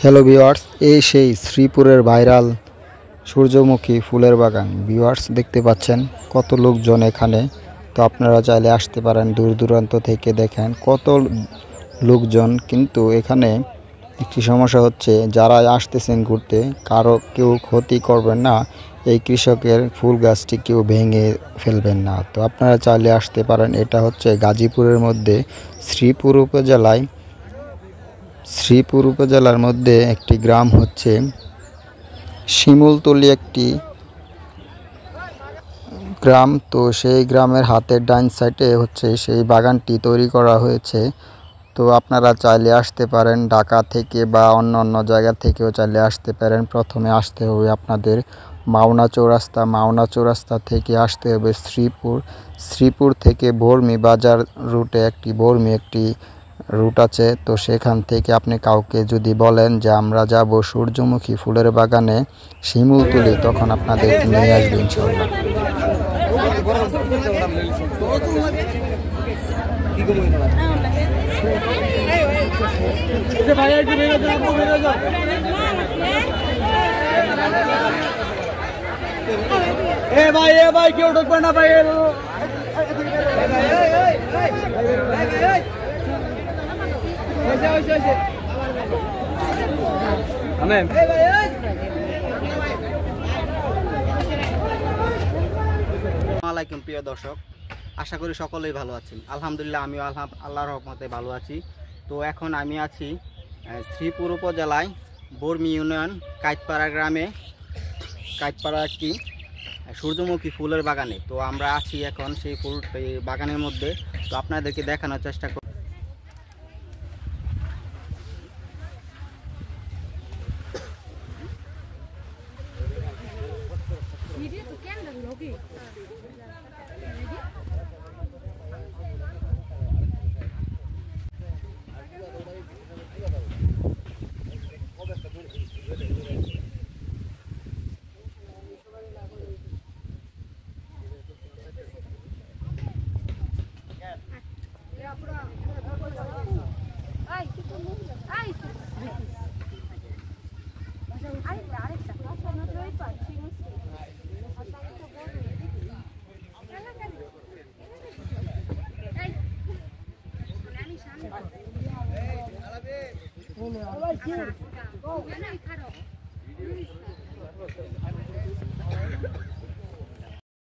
Hello viewers, এই সেই শ্রীপুরের viral সূর্যমুখী ফুলের বাগান। ভিউয়ার্স দেখতে পাচ্ছেন কত লোকজন এখানে। তো আপনারা চাইলে আসতে পারেন, দূর দূরান্ত থেকে দেখেন কত লোকজন। কিন্তু এখানে একটি সমস্যা হচ্ছে, যারা আসতেছেন ঘুরতে কেউ ক্ষতি করবেন না, এই কৃষকের ফুল গাছটি কেউ ভেঙে ফেলবেন না। তো আপনারা চাইলে আসতে পারেন। এটা হচ্ছে গাজীপুরের মধ্যে শ্রীপুর উপজেলার মধ্যে একটি গ্রাম হচ্ছে শিমুলতলি, একটি গ্রাম। তো সেই গ্রামের হাতের ডান সাইডে হচ্ছে সেই বাগানটি তৈরি করা হয়েছে। তো আপনারা চাইলে আসতে পারেন, ঢাকা থেকে বা অন্য জায়গা থেকেও চাইলে আসতে পারেন। প্রথমে আসতে হবে আপনাদের মাওনা চৌরাস্তা থেকে আসতে হবে শ্রীপুর থেকে বর্মি বাজার রুটে একটি রুট আছে। তো সেখান থেকে আপনি কাউকে যদি বলেন যে আমরা যাব সূর্যমুখী ফুলের বাগানে শিমুলতলি, তখন আপনাদের নিয়ে আসবে ইনশাআল্লাহ। ভাই কেউ ঢুকবে না ভাই। আসসালামাইকুম প্রিয় দর্শক, আশা করি সকলেই ভালো আছেন। আলহামদুলিল্লাহ, আমিও আল্লাহর রহমতে ভালো আছি। তো এখন আমি আছি শ্রীপুর উপজেলায় বর্মি ইউনিয়ন কাইতপাড়া গ্রামে, কাইতপাড়া একটি সূর্যমুখী ফুলের বাগানে। তো আমরা আছি এখন সেই বাগানের মধ্যে। তো আপনাদেরকে দেখানোর চেষ্টা করি।